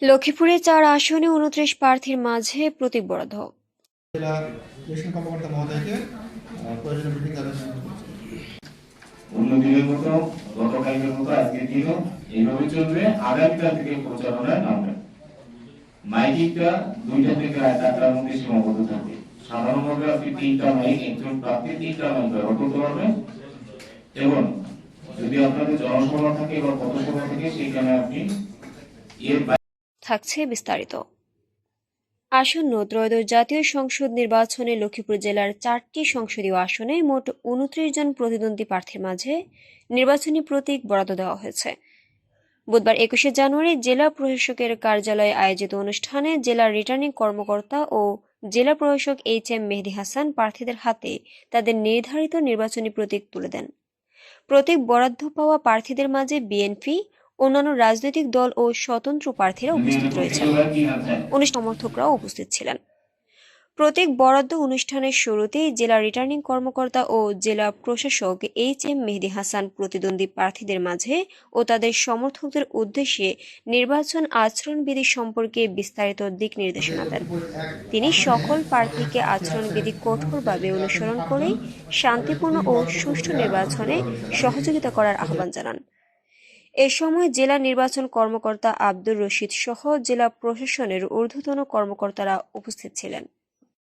লক্ষ্মীপুরে ৪ আসনে ২৯ প্রার্থীর মাঝে প্রতীক বরাদ্দ। জেলা ইলেকশন কর্মকর্তা মহোদয়কে প্রয়োজনীয় মিটিং আদেশ অন্য দিনের মতো গতকালকের মতো আজকের দিনও এইভাবে চলবে। আগামীকাল থেকে প্রচারণায় নামবে। মাইকিংটা 2টা থেকে 8টার মধ্যে সীমাবদ্ধ থাকবে। সাধারণভাবে আপনি 3টা মাইক একজন প্রার্থী 3টা মাইক ব্যবহার করতে পারবেন এবং যদি আপনাদের জনসভা থাকে বা পথসভা থাকে সেখানে আপনি এর থাকছে বিস্তারিত। আসন্ন ত্রয়োদশ জাতীয় সংসদ নির্বাচনে লক্ষ্মীপুর জেলার 4টি সংসদীয় আসনে মোট 29 জন প্রতিদ্বন্দ্বী প্রার্থীর মাঝে নির্বাচনী প্রতীক বরাদ্দ দেওয়া হয়েছে। বুধবার 21শে জানুয়ারি জেলা প্রশাসকের কার্যালয়ে আয়োজিত অনুষ্ঠানে জেলা রিটার্নিং কর্মকর্তা ও জেলা প্রশাসক HM মেহেদী হাসান প্রার্থীদের হাতে তাদের নির্ধারিত নির্বাচনী প্রতীক তুলে দেন। প্রতীক বরাদ্দ পাওয়া প্রার্থীদের মাঝে বিএনপি, অন্যান্য রাজনৈতিক দল ও স্বতন্ত্র প্রার্থীরা উপস্থিত রয়েছেন। সমর্থকরাও উপস্থিত ছিলেন। প্রতীক বরাদ্দ অনুষ্ঠানের শুরুতেই জেলা রিটার্নিং কর্মকর্তা ও জেলা প্রশাসক HM মেহেদী হাসান প্রতিদ্বন্দ্বী প্রার্থীদের মাঝে ও তাদের সমর্থকদের উদ্দেশ্যে নির্বাচন আচরণবিধি সম্পর্কে বিস্তারিত দিক নির্দেশনা দেন। তিনি সকল প্রার্থীকে আচরণবিধি কঠোরভাবে অনুসরণ করে শান্তিপূর্ণ ও সুষ্ঠু নির্বাচনে সহযোগিতা করার আহ্বান জানান। এ সময় জেলা নির্বাচন কর্মকর্তা আব্দুর রশিদ সহ জেলা প্রশাসনের ঊর্ধ্বতন কর্মকর্তারা উপস্থিত ছিলেন।